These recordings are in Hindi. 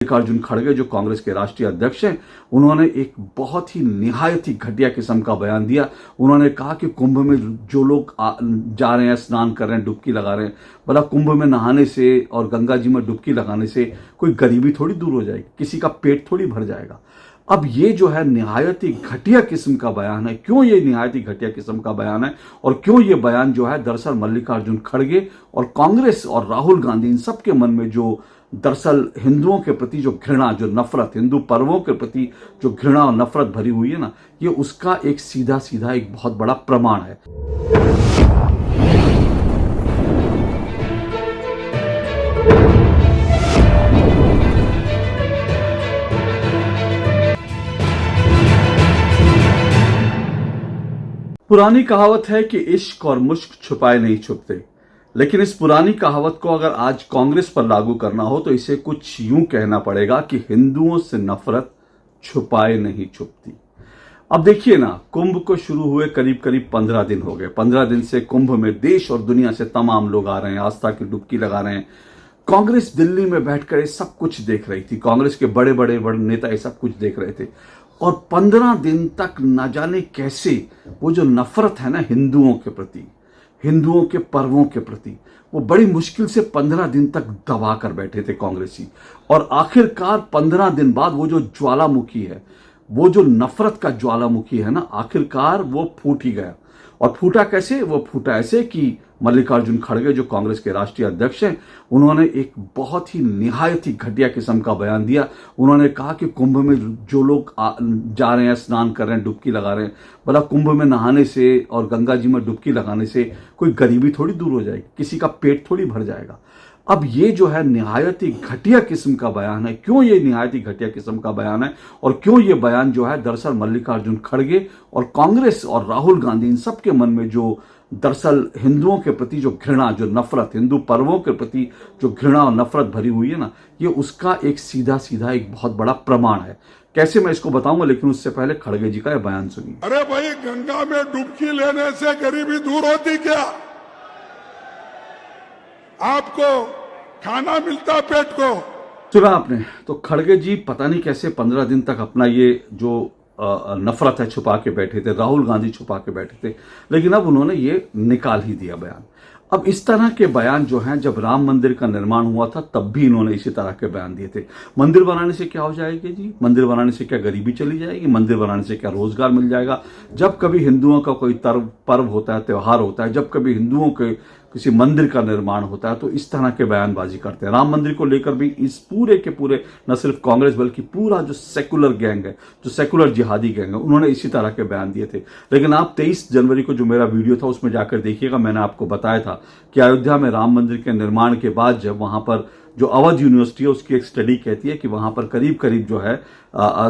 मल्लिकार्जुन खड़गे जो कांग्रेस के राष्ट्रीय अध्यक्ष हैं, उन्होंने एक बहुत ही निहायत ही घटिया किस्म का बयान दिया। उन्होंने कहा कि कुंभ में जो लोग जा रहे हैं, स्नान कर रहे हैं, डुबकी लगा रहे हैं, भला कुंभ में नहाने से और गंगा जी में डुबकी लगाने से कोई गरीबी थोड़ी दूर हो जाएगी, किसी का पेट थोड़ी भर जाएगा। अब ये जो है निहायत ही घटिया किस्म का बयान है। क्यों ये निहायत ही घटिया किस्म का बयान है और क्यों ये बयान जो है दरअसल मल्लिकार्जुन खड़गे और कांग्रेस और राहुल गांधी इन सब के मन में जो दरअसल हिंदुओं के प्रति जो घृणा, जो नफरत, हिंदू पर्वों के प्रति जो घृणा और नफरत भरी हुई है ना, ये उसका एक सीधा सीधा एक बहुत बड़ा प्रमाण है। पुरानी कहावत है कि इश्क और मुश्क छुपाए नहीं छुपते, लेकिन इस पुरानी कहावत को अगर आज कांग्रेस पर लागू करना हो तो इसे कुछ यूं कहना पड़ेगा कि हिंदुओं से नफरत छुपाए नहीं छुपती। अब देखिए ना, कुंभ को शुरू हुए करीब करीब 15 दिन हो गए। 15 दिन से कुंभ में देश और दुनिया से तमाम लोग आ रहे हैं, आस्था की डुबकी लगा रहे हैं। कांग्रेस दिल्ली में बैठकर ये सब कुछ देख रही थी, कांग्रेस के बड़े बड़े नेता ये सब कुछ देख रहे थे। और 15 दिन तक न जाने कैसे वो जो नफरत है ना हिंदुओं के प्रति, हिंदुओं के पर्वों के प्रति, वो बड़ी मुश्किल से 15 दिन तक दबा कर बैठे थे कांग्रेसी। और आखिरकार 15 दिन बाद वो जो ज्वालामुखी है, वो जो नफरत का ज्वालामुखी है ना, आखिरकार वो फूट ही गया। और फूटा कैसे? वो फूटा ऐसे कि मल्लिकार्जुन खड़गे जो कांग्रेस के राष्ट्रीय अध्यक्ष हैं, उन्होंने एक बहुत ही निहायत ही घटिया किस्म का बयान दिया। उन्होंने कहा कि कुंभ में जो लोग जा रहे हैं, स्नान कर रहे हैं, डुबकी लगा रहे हैं, भला कुंभ में नहाने से और गंगा जी में डुबकी लगाने से कोई गरीबी थोड़ी दूर हो जाएगी, किसी का पेट थोड़ी भर जाएगा। अब ये जो है निहायत ही घटिया किस्म का बयान है। क्यों ये निहायत ही घटिया किस्म का बयान है और क्यों ये बयान जो है दरअसल मल्लिकार्जुन खड़गे और कांग्रेस और राहुल गांधी इन सब के मन में जो दरअसल हिंदुओं के प्रति जो घृणा, जो नफरत, हिंदू पर्वों के प्रति जो घृणा और नफरत भरी हुई है ना, ये उसका एक सीधा सीधा एक बहुत बड़ा प्रमाण है। कैसे मैं इसको बताऊंगा, लेकिन उससे पहले खड़गे जी का यह बयान सुनिए। अरे भाई, गंगा में डुबकी लेने से गरीबी दूर होती क्या? आपको खाना मिलता पेट को? सुना आपने? तो खड़गे जी पता नहीं कैसे 15 दिन तक अपना ये जो नफरत है छुपा के बैठे थे, राहुल गांधी छुपा के बैठे थे, लेकिन अब उन्होंने ये निकाल ही दिया बयान। अब इस तरह के बयान जो हैं, जब राम मंदिर का निर्माण हुआ था तब भी इन्होंने इसी तरह के बयान दिए थे। मंदिर बनाने से क्या हो जाएगी जी? मंदिर बनाने से क्या गरीबी चली जाएगी? मंदिर बनाने से क्या रोजगार मिल जाएगा? जब कभी हिंदुओं का कोई पर्व होता है, त्योहार होता है, जब कभी हिंदुओं के किसी मंदिर का निर्माण होता है तो इस तरह के बयानबाजी करते हैं। राम मंदिर को लेकर भी इस पूरे के पूरे न सिर्फ कांग्रेस बल्कि पूरा जो सेकुलर गैंग है, जो सेकुलर जिहादी गैंग है, उन्होंने इसी तरह के बयान दिए थे। लेकिन आप 23 जनवरी को जो मेरा वीडियो था उसमें जाकर देखिएगा, मैंने आपको बताया था कि अयोध्या में राम मंदिर के निर्माण के बाद जब वहां पर जो अवध यूनिवर्सिटी है उसकी एक स्टडी कहती है कि वहां पर करीब करीब जो है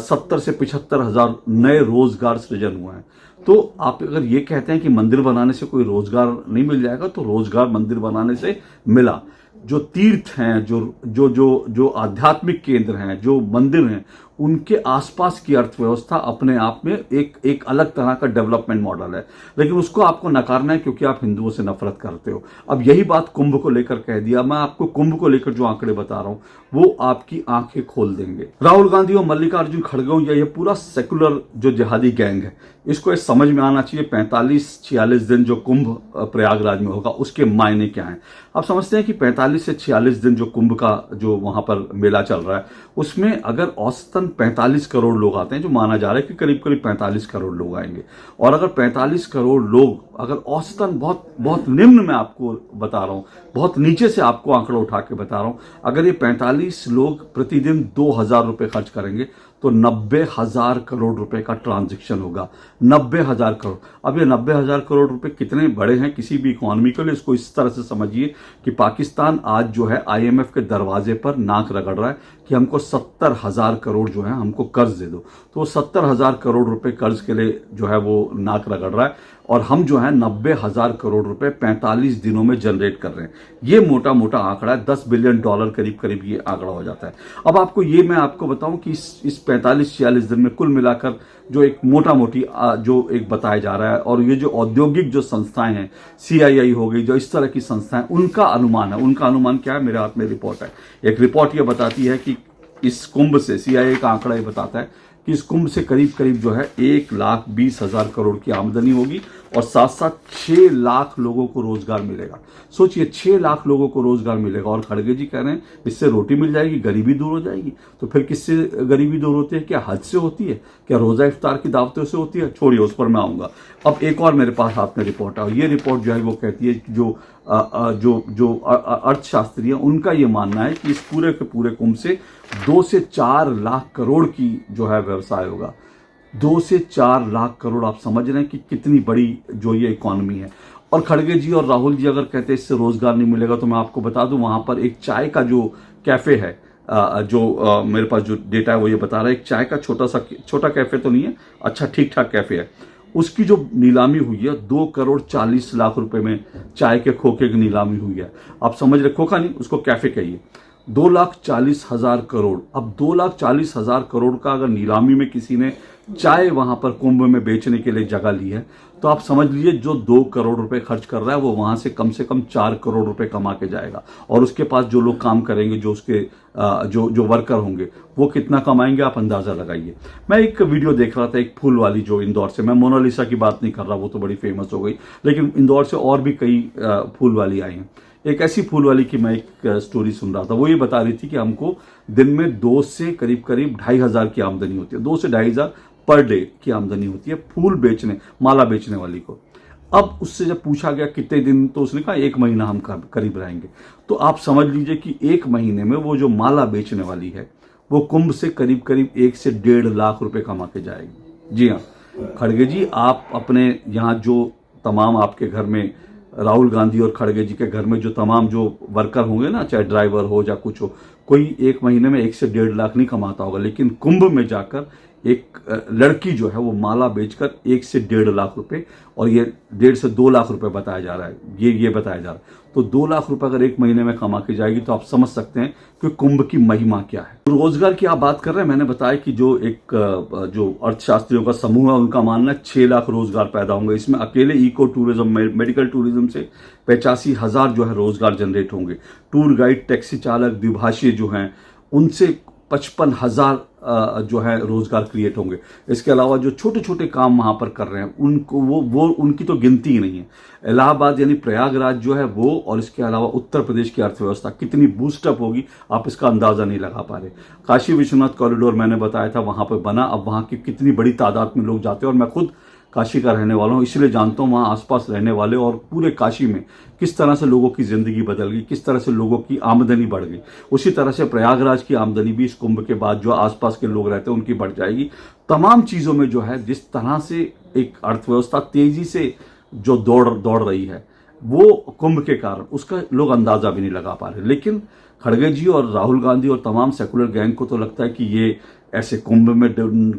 70 से 75 हजार नए रोजगार सृजन हुए हैं। तो आप अगर ये कहते हैं कि मंदिर बनाने से कोई रोजगार नहीं मिल जाएगा, तो रोजगार मंदिर बनाने से मिला। जो तीर्थ हैं, जो आध्यात्मिक केंद्र हैं, जो मंदिर हैं, उनके आसपास की अर्थव्यवस्था अपने आप में एक अलग तरह का डेवलपमेंट मॉडल है। लेकिन उसको आपको नकारना है क्योंकि आप हिंदुओं से नफरत करते हो। अब यही बात कुंभ को लेकर कह दिया। मैं आपको कुंभ को लेकर जो आंकड़े बता रहा हूं वो आपकी आंखें खोल देंगे। राहुल गांधी और मल्लिकार्जुन खड़गे या ये पूरा सेकुलर जो जिहादी गैंग है, इसको ये समझ में आना चाहिए 45-46 दिन जो कुंभ प्रयागराज में होगा उसके मायने क्या हैं। आप समझते हैं कि 45 से 46 दिन जो कुंभ का जो वहां पर मेला चल रहा है, उसमें अगर औसतन 45 करोड़ लोग आते हैं, जो माना जा रहा है कि करीब करीब 45 करोड़ लोग आएंगे, और अगर 45 करोड़ लोग अगर औसतन बहुत निम्न में आपको बता रहा हूं, बहुत नीचे से आपको आंकड़ा उठा के बता रहा हूं, अगर ये 45 लोग प्रतिदिन 2000 रुपए खर्च करेंगे तो 90,000 करोड़ रुपए का ट्रांजैक्शन होगा। 90,000 करोड़। अब ये 90,000 करोड़ रुपए कितने बड़े हैं किसी भी इकोनॉमी के लिए, इसको इस तरह से समझिए कि पाकिस्तान आज जो है IMF के दरवाजे पर नाक रगड़ रहा है कि हमको 70,000 करोड़ जो है हमको कर्ज दे दो। तो 70,000 करोड़ रुपए कर्ज के लिए जो है वो नाक रगड़ रहा है, और हम जो है 90,000 करोड़ रुपए 45 दिनों में जनरेट कर रहे हैं। ये मोटा मोटा आंकड़ा है, $10 बिलियन करीब करीब ये आंकड़ा हो जाता है। अब आपको ये मैं आपको बताऊं कि इस 45-46 दिन में कुल मिलाकर जो एक मोटा मोटी जो एक बताया जा रहा है, और ये जो औद्योगिक जो संस्थाएं हैं, CII हो गई, जो इस तरह की संस्थाएं, उनका अनुमान है। उनका अनुमान क्या है? मेरे हाथ में रिपोर्ट है। एक रिपोर्ट ये बताती है कि इस कुंभ से CIA का आंकड़ा ये बताता है कि इस कुंभ से करीब करीब जो है 1,20,000 करोड़ की आमदनी होगी और साथ साथ 6 लाख लोगों को रोजगार मिलेगा। सोचिए 6 लाख लोगों को रोजगार मिलेगा और खड़गे जी कह रहे हैं इससे रोटी मिल जाएगी, गरीबी दूर हो जाएगी। तो फिर किससे गरीबी दूर होती है? क्या हज से होती है? क्या रोजा इफ्तार की दावतों से होती है? छोड़िए, उस पर मैं आऊंगा। अब एक और मेरे पास हाथ में रिपोर्ट है, ये रिपोर्ट जो है वो कहती है कि जो अर्थशास्त्री है उनका ये मानना है कि इस पूरे के पूरे कुंभ से 2 से 4 लाख करोड़ की जो है व्यवसाय होगा। 2 से 4 लाख करोड़, आप समझ रहे हैं कि कितनी बड़ी जो ये इकॉनमी है। और खड़गे जी और राहुल जी अगर कहते हैं इससे रोजगार नहीं मिलेगा, तो मैं आपको बता दूं वहां पर एक चाय का जो कैफे है, मेरे पास जो डेटा है वो ये बता रहा है, एक चाय का छोटा कैफे तो नहीं है, अच्छा ठीक ठाक कैफे है, उसकी जो नीलामी हुई है 2,40,00,000 रुपए में चाय के खोखे की नीलामी हुई है। आप समझ रहे, खोखा नहीं, उसको कैफे कहिए। 2,40,000 करोड़। अब 2,40,000 करोड़ का अगर नीलामी में किसी ने चाय वहां पर कुंभ में बेचने के लिए जगह ली है, तो आप समझ लीजिए जो 2 करोड़ रुपए खर्च कर रहा है वो वहां से कम 4 करोड़ रुपए कमा के जाएगा। और उसके पास जो लोग काम करेंगे, जो उसके जो वर्कर होंगे, वो कितना कमाएंगे आप अंदाजा लगाइए। मैं एक वीडियो देख रहा था, एक फूल वाली जो इंदौर से, मैं मोनालिसा की बात नहीं कर रहा, वो तो बड़ी फेमस हो गई, लेकिन इंदौर से और भी कई फूल वाली आई हैं। एक ऐसी फूल वाली की मैं एक स्टोरी सुन रहा था, वो ये बता रही थी कि हमको दिन में 2 से करीब 2,500 की आमदनी होती है, 2 से 2,500 पर डे की आमदनी होती है फूल बेचने, माला बेचने वाली को। अब उससे जब पूछा गया कितने दिन, तो उसने कहा 1 महीना हम करीब रहेंगे। तो आप समझ लीजिए कि 1 महीने में वो जो माला बेचने वाली है वो कुंभ से करीब 1 से 1.5 लाख रुपए कमा के जाएगी। जी हाँ खड़गे जी, आप अपने यहाँ जो तमाम आपके घर में राहुल गांधी और खड़गे जी के घर में जो तमाम जो वर्कर होंगे ना, चाहे ड्राइवर हो या कुछ हो, कोई 1 महीने में 1 से 1.5 लाख नहीं कमाता होगा, लेकिन कुंभ में जाकर एक लड़की जो है वो माला बेचकर 1 से 1.5 लाख रुपए, और ये 1.5 से 2 लाख रुपए बताया जा रहा है, ये बताया जा रहा है। तो 2 लाख रुपए अगर 1 महीने में कमा के जाएगी तो आप समझ सकते हैं कि कुंभ की महिमा क्या है। रोजगार की आप बात कर रहे हैं, मैंने बताया कि जो जो अर्थशास्त्रियों का समूह है उनका मानना है 6 लाख रोजगार पैदा होंगे। इसमें अकेले इको टूरिज्म, मेडिकल टूरिज्म से 85,000 जो है रोजगार जनरेट होंगे। टूर गाइड, टैक्सी चालक, द्विभाषी जो हैं उनसे 55,000 जो है रोजगार क्रिएट होंगे। इसके अलावा जो छोटे छोटे काम वहां पर कर रहे हैं उनको वो उनकी तो गिनती ही नहीं है। इलाहाबाद यानी प्रयागराज जो है वो, और इसके अलावा उत्तर प्रदेश की अर्थव्यवस्था कितनी बूस्टअप होगी आप इसका अंदाजा नहीं लगा पा रहे। काशी विश्वनाथ कॉरिडोर मैंने बताया था वहां पर बना, अब वहां की कितनी बड़ी तादाद में लोग जाते हैं, और मैं खुद काशी का रहने वाला हूँ, इसलिए जानता हूँ वहाँ आसपास रहने वाले और पूरे काशी में किस तरह से लोगों की जिंदगी बदल गई, किस तरह से लोगों की आमदनी बढ़ गई। उसी तरह से प्रयागराज की आमदनी भी इस कुंभ के बाद जो आसपास के लोग रहते हैं उनकी बढ़ जाएगी। तमाम चीज़ों में जो है जिस तरह से एक अर्थव्यवस्था तेजी से जो दौड़ रही है वो कुंभ के कारण, उसका लोग अंदाजा भी नहीं लगा पा रहे। लेकिन खड़गे जी और राहुल गांधी और तमाम सेकुलर गैंग को तो लगता है कि ये ऐसे कुंभ में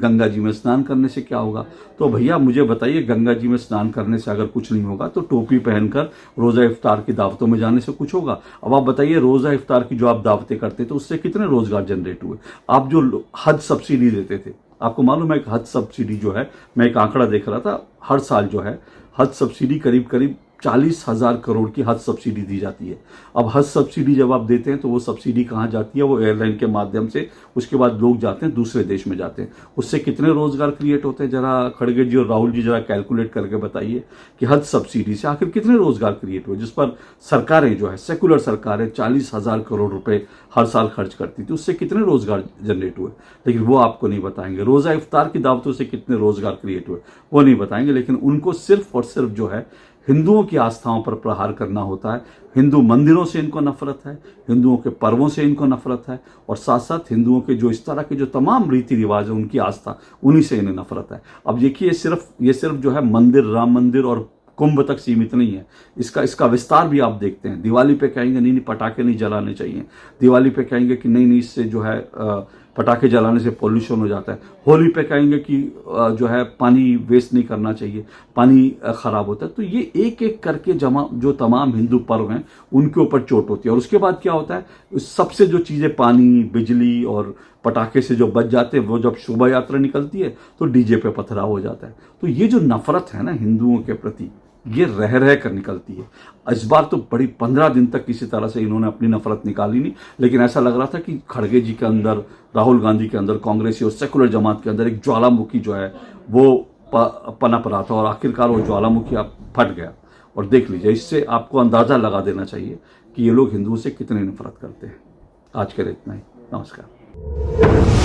गंगा जी में स्नान करने से क्या होगा। तो भैया मुझे बताइए, गंगा जी में स्नान करने से अगर कुछ नहीं होगा तो टोपी पहनकर रोजा इफ्तार की दावतों में जाने से कुछ होगा। अब आप बताइए, रोजा इफ्तार की जो आप दावतें करते तो उससे कितने रोजगार जनरेट हुए। आप जो हज सब्सिडी देते थे, आपको मालूम है एक हज सब्सिडी जो है, मैं एक आंकड़ा देख रहा था, हर साल जो है हज सब्सिडी करीब 40,000 करोड़ की हज सब्सिडी दी जाती है। अब हज सब्सिडी जब आप देते हैं तो वो सब्सिडी कहाँ जाती है, वो एयरलाइन के माध्यम से, उसके बाद लोग जाते हैं दूसरे देश में जाते हैं। उससे कितने रोजगार क्रिएट होते हैं, जरा खड़गे जी और राहुल जी जरा कैलकुलेट करके बताइए कि हज सब्सिडी से आखिर कितने रोजगार क्रिएट हुए, जिस पर सरकारें जो है, सेकुलर सरकारें 40,000 करोड़ रुपए हर साल खर्च करती थी, उससे कितने रोजगार जनरेट हुए। लेकिन वो आपको नहीं बताएंगे। रोजा इफ्तार की दावतों से कितने रोजगार क्रिएट हुए वो नहीं बताएंगे। लेकिन उनको सिर्फ और सिर्फ जो है हिंदुओं की आस्थाओं पर प्रहार करना होता है। हिंदू मंदिरों से इनको नफरत है, हिंदुओं के पर्वों से इनको नफरत है, और साथ साथ हिंदुओं के जो इस तरह के जो तमाम रीति रिवाज है, उनकी आस्था, उन्हीं से इन्हें नफरत है। अब देखिए, ये सिर्फ जो है मंदिर, राम मंदिर और कुंभ तक सीमित नहीं है, इसका विस्तार भी आप देखते हैं। दिवाली पे कहेंगे नहीं पटाखे नहीं जलाने चाहिए, दिवाली पे कहेंगे कि नहीं इससे जो है पटाखे जलाने से पॉल्यूशन हो जाता है। होली पे कहेंगे कि जो है पानी वेस्ट नहीं करना चाहिए, पानी खराब होता है। तो ये एक एक करके जो तमाम हिंदू पर्व हैं उनके ऊपर चोट होती है। और उसके बाद क्या होता है, सबसे जो चीज़ें पानी, बिजली और पटाखे से जो बच जाते हैं, वो जब शोभा यात्रा निकलती है तो डीजे पे पथराव हो जाता है। तो ये जो नफरत है ना हिंदुओं के प्रति, ये रह रह कर निकलती है। इस बार तो बड़ी 15 दिन तक किसी तरह से इन्होंने अपनी नफरत निकाली नहीं, लेकिन ऐसा लग रहा था कि खड़गे जी के अंदर, राहुल गांधी के अंदर, कांग्रेसी और सेकुलर जमात के अंदर एक ज्वालामुखी जो है वो पनप रहा था, और आखिरकार वो ज्वालामुखी अब फट गया। और देख लीजिए, इससे आपको अंदाजा लगा देना चाहिए कि ये लोग हिंदुओं से कितनी नफरत करते हैं। आज के लिए इतना ही। नमस्कार।